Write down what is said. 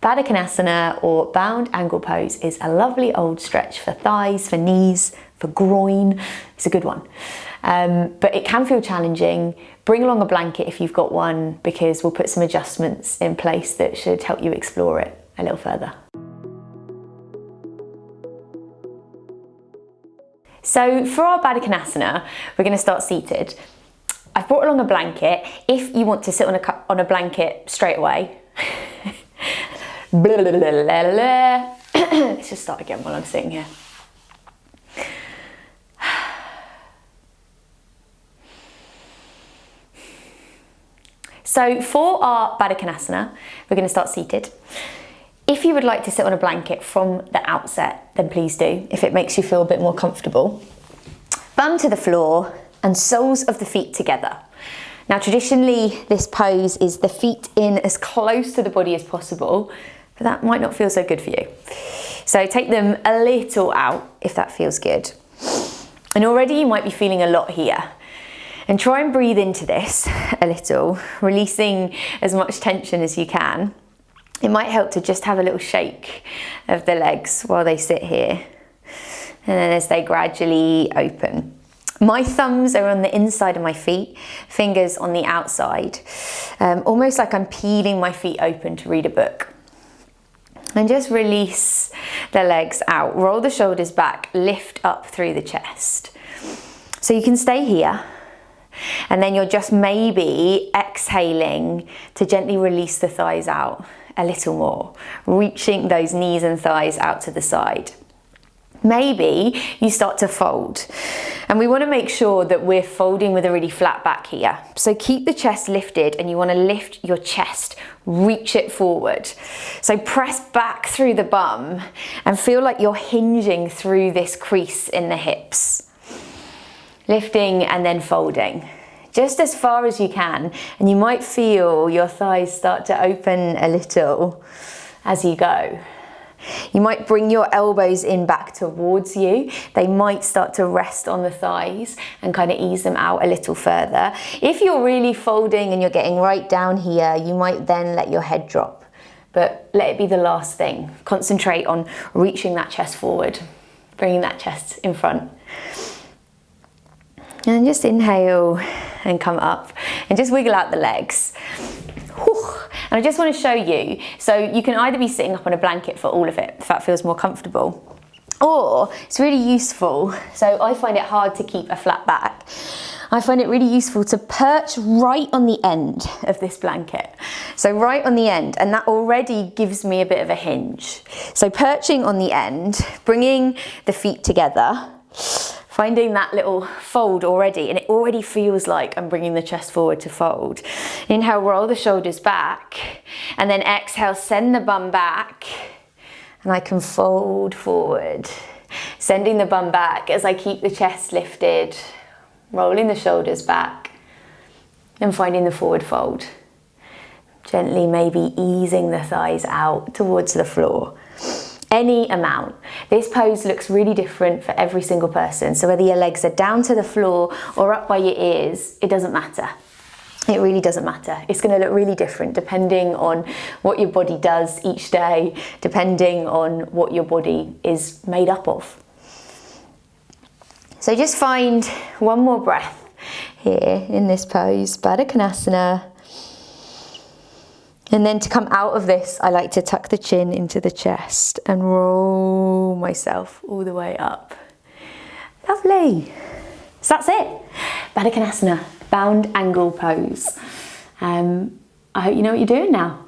Baddha Konasana, or bound angle pose, is a lovely old stretch for thighs, for knees, for groin. It's a good one. But it can feel challenging. Bring along a blanket if you've got one, because we'll put some adjustments in place that should help you explore it a little further. So for our Baddha Konasana, we're going to start seated. I've brought along a blanket. If you want to sit on a blanket straight away, let's just start again while I'm sitting here. So for our Baddha Konasana, we're going to start seated. If you would like to sit on a blanket from the outset, then please do, if it makes you feel a bit more comfortable. Bum to the floor and soles of the feet together. Now traditionally this pose is the feet in as close to the body as possible, but that might not feel so good for you. So take them a little out if that feels good. And already you might be feeling a lot here. And try and breathe into this a little, releasing as much tension as you can. It might help to just have a little shake of the legs while they sit here. And then as they gradually open. My thumbs are on the inside of my feet, fingers on the outside. Almost like I'm peeling my feet open to read a book. And just release the legs out. Roll the shoulders back, lift up through the chest. So you can stay here. And then you're just maybe exhaling to gently release the thighs out a little more, reaching those knees and thighs out to the side. Maybe you start to fold, and we want to make sure that we're folding with a really flat back here. So keep the chest lifted, and you want to lift your chest, reach it forward. So press back through the bum and feel like you're hinging through this crease in the hips. Lifting and then folding, just as far as you can, and you might feel your thighs start to open a little as you go. You might bring your elbows in back towards you. They might start to rest on the thighs and kind of ease them out a little further. If you're really folding and you're getting right down here, you might then let your head drop, but let it be the last thing. Concentrate on reaching that chest forward, bringing that chest in front. And just inhale and come up and just wiggle out the legs. And I just want to show you, so you can either be sitting up on a blanket for all of it, if that feels more comfortable, or it's really useful, so I find it hard to keep a flat back. I find it really useful to perch right on the end of this blanket. So right on the end, and that already gives me a bit of a hinge. So perching on the end, bringing the feet together, finding that little fold already, and it already feels like I'm bringing the chest forward to fold. Inhale, roll the shoulders back, and then exhale, send the bum back, and I can fold forward. Sending the bum back as I keep the chest lifted, rolling the shoulders back, and finding the forward fold. Gently maybe easing the thighs out towards the floor. Any amount. This pose looks really different for every single person. So whether your legs are down to the floor or up by your ears, it doesn't matter. It really doesn't matter. It's going to look really different depending on what your body does each day, depending on what your body is made up of. So just find one more breath here in this pose, Baddha Konasana. And then to come out of this, I like to tuck the chin into the chest and roll myself all the way up. Lovely. So that's it. Baddha Konasana, bound angle pose. I hope you know what you're doing now.